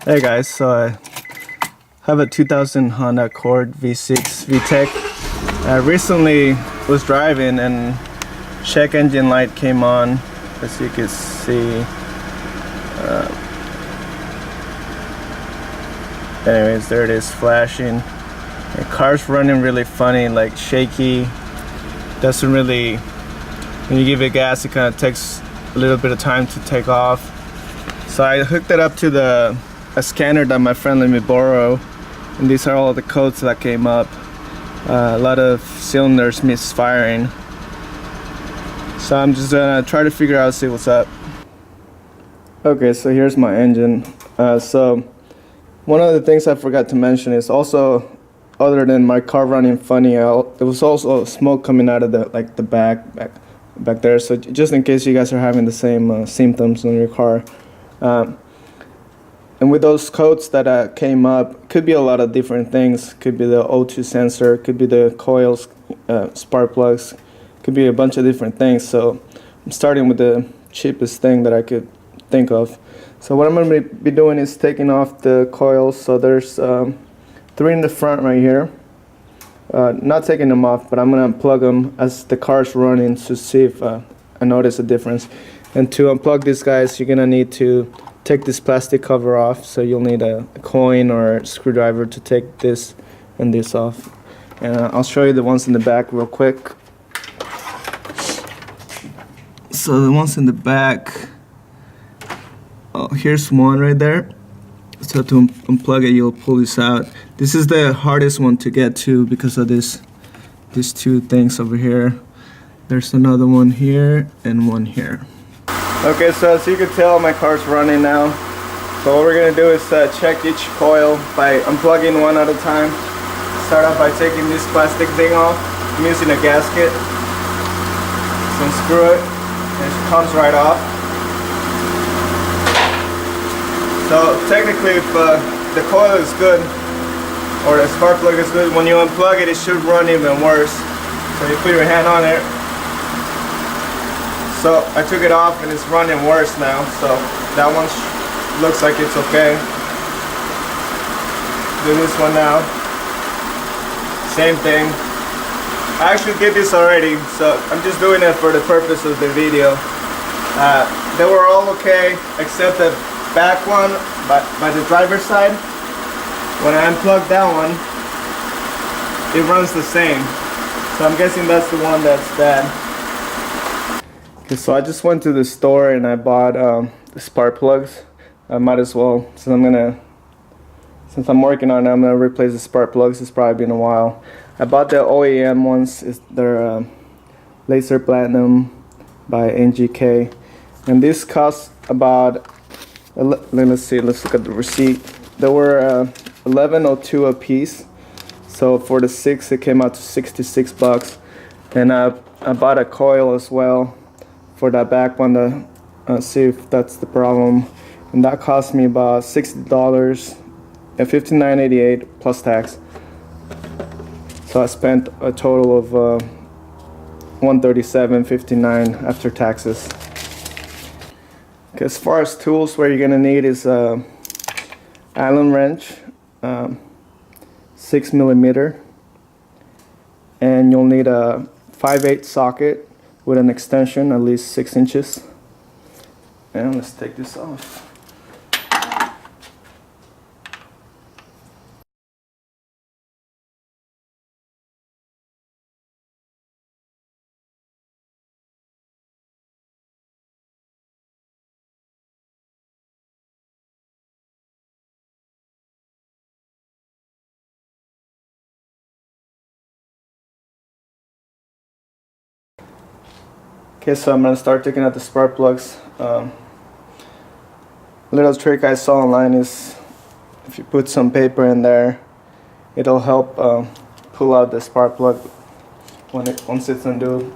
Hey guys, so I have a 2000 Honda Accord V6 VTEC. I recently was driving and check engine light came on, as you can see. Anyways, there it is, flashing. The car's running really funny, like shaky. Doesn't really, when you give it gas, it kind of takes a little bit of time to take off. So I hooked it up to a scanner that my friend let me borrow, and these are all the codes that came up. A lot of cylinders misfiring. So I'm just gonna try to figure out, see what's up. Okay, so here's my engine. So one of the things I forgot to mention is also, other than my car running funny, there was also smoke coming out of the back there. So just in case you guys are having the same symptoms on your car. And with those codes that came up, could be a lot of different things. Could be the O2 sensor, could be the coils, spark plugs, could be a bunch of different things. So I'm starting with the cheapest thing that I could think of. So what I'm going to be doing is taking off the coils. So there's 3 in the front right here. Not taking them off, but I'm going to unplug them as the car's running to see if I notice a difference. And to unplug these guys, you're going to need to take this plastic cover off, so you'll need a coin or a screwdriver to take this and this off. And I'll show you the ones in the back real quick. So the ones in the back, oh, here's one right there. So to unplug it, you'll pull this out. This is the hardest one to get to because of these 2 things over here. There's another one here and one here. Okay, so as you can tell, my car's running now. So what we're gonna do is check each coil by unplugging one at a time. Start off by taking this plastic thing off. I'm using a gasket. So unscrew it, and it comes right off. So technically, if the coil is good, or the spark plug is good, when you unplug it, it should run even worse. So you put your hand on it. So I took it off and it's running worse now, so that one looks like it's okay. Do this one now. Same thing. I actually did this already, so I'm just doing it for the purpose of the video. They were all okay, except the back one by the driver's side. When I unplugged that one, it runs the same. So I'm guessing that's the one that's bad. Okay, so I just went to the store and I bought the spark plugs. I might as well, since I'm working on it, I'm gonna replace the spark plugs. It's probably been a while. I bought the OEM ones. They're Laser Platinum by NGK, and this cost about. Let's see. Let's look at the receipt. There were $11.02 a piece. So for the 6, it came out to $66. And I bought a coil as well for that back one to see if that's the problem, and that cost me about $60 at $59.88 plus tax. So I spent a total of $137.59 after taxes. Okay, as far as tools, what you're gonna need is a Allen wrench, 6mm, and you'll need a 5/8 socket with an extension at least 6 inches. And let's take this off. Okay, so I'm going to start taking out the spark plugs. Little trick I saw online is if you put some paper in there, it'll help pull out the spark plug once it's undue.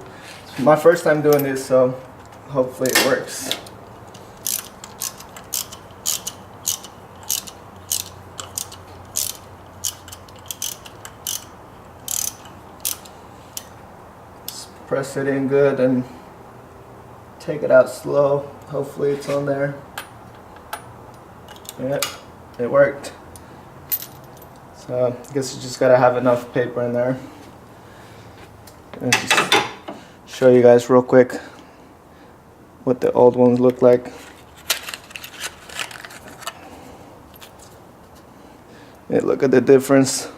It's my first time doing this, so hopefully it works. Just press it in good and take it out slow. Hopefully it's on there. Yep. it worked. So I guess you just gotta have enough paper in there. And just show you guys real quick what the old ones look like. Yeah, look at the difference.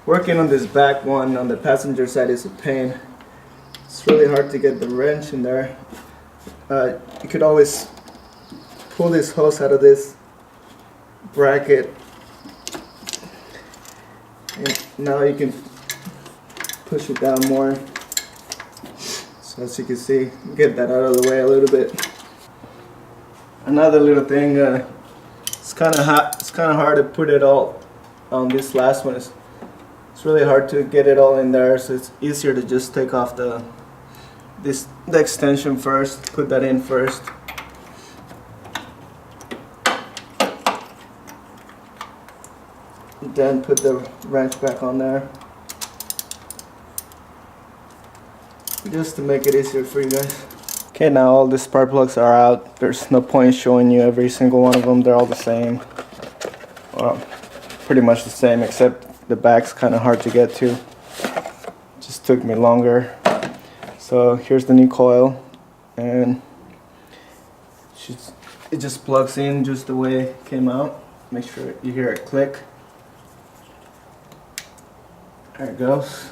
Working on this back one on the passenger side is a pain. It's really hard to get the wrench in there. You could always pull this hose out of this bracket, and now you can push it down more. So as you can see, get that out of the way a little bit. Another little thing, it's kind of hard to put it all on this last one. It's really hard to get it all in there, so it's easier to just take off the extension first, put that in first. Then put the wrench back on there, just to make it easier for you guys. Okay, now all the spark plugs are out. There's no point showing you every single one of them. They're all the same. Well, pretty much the same, except the back's kind of hard to get to. Just took me longer. So here's the new coil, and it just plugs in just the way it came out. Make sure you hear it click. There it goes.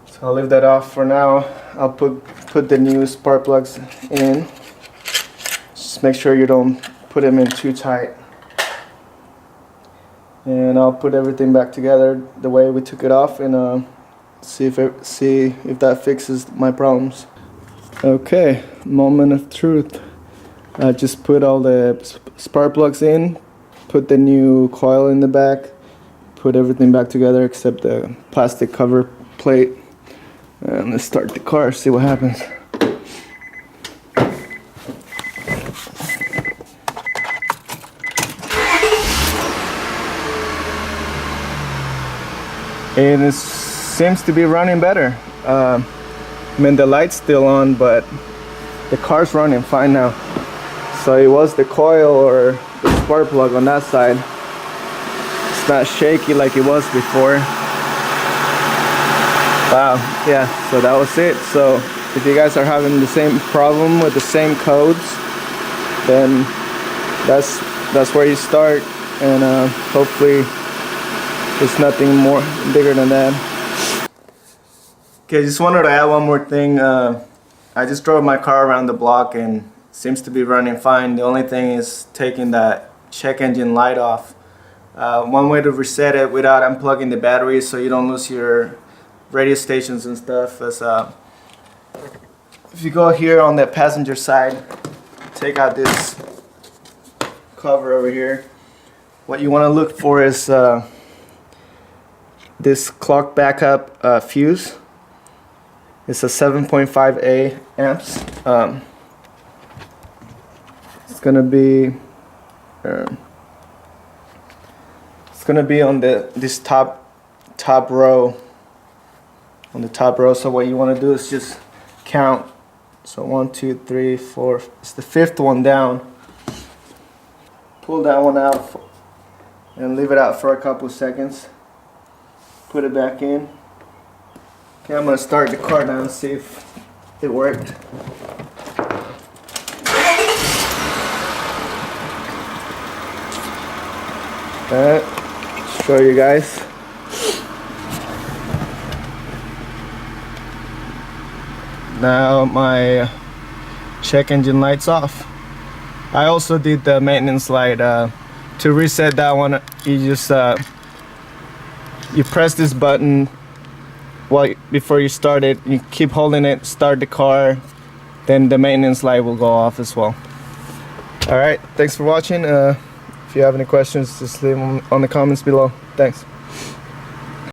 So I'll leave that off for now. I'll put the new spark plugs in. Just make sure you don't put them in too tight. And I'll put everything back together the way we took it off, and see if that fixes my problems. Okay, moment of truth. I just put all the spark plugs in, put the new coil in the back, put everything back together except the plastic cover plate. And let's start the car, see what happens. And it seems to be running better. I mean, the light's still on, but the car's running fine now. So it was the coil or the spark plug on that side. It's not shaky like it was before. Wow, yeah, so that was it. So if you guys are having the same problem with the same codes, then that's where you start, and hopefully it's nothing more bigger than that. Okay, just wanted to add one more thing. I just drove my car around the block and it seems to be running fine. The only thing is taking that check engine light off. One way to reset it without unplugging the battery so you don't lose your radio stations and stuff is if you go here on the passenger side, take out this cover over here. What you want to look for is this clock backup fuse. It's a 7.5A amps. It's gonna be on this top row. On the top row. So what you want to do is just count. So 1, 2, 3, 4. It's the fifth one down. Pull that one out and leave it out for a couple seconds. Put it back in. Okay, I'm gonna start the car now and see if it worked. Alright, show you guys. Now my check engine light's off. I also did the maintenance light. To reset that one, you just you press this button before you start it. You keep holding it, start the car, then the maintenance light will go off as well. Alright, thanks for watching. If you have any questions, just leave them on the comments below. Thanks.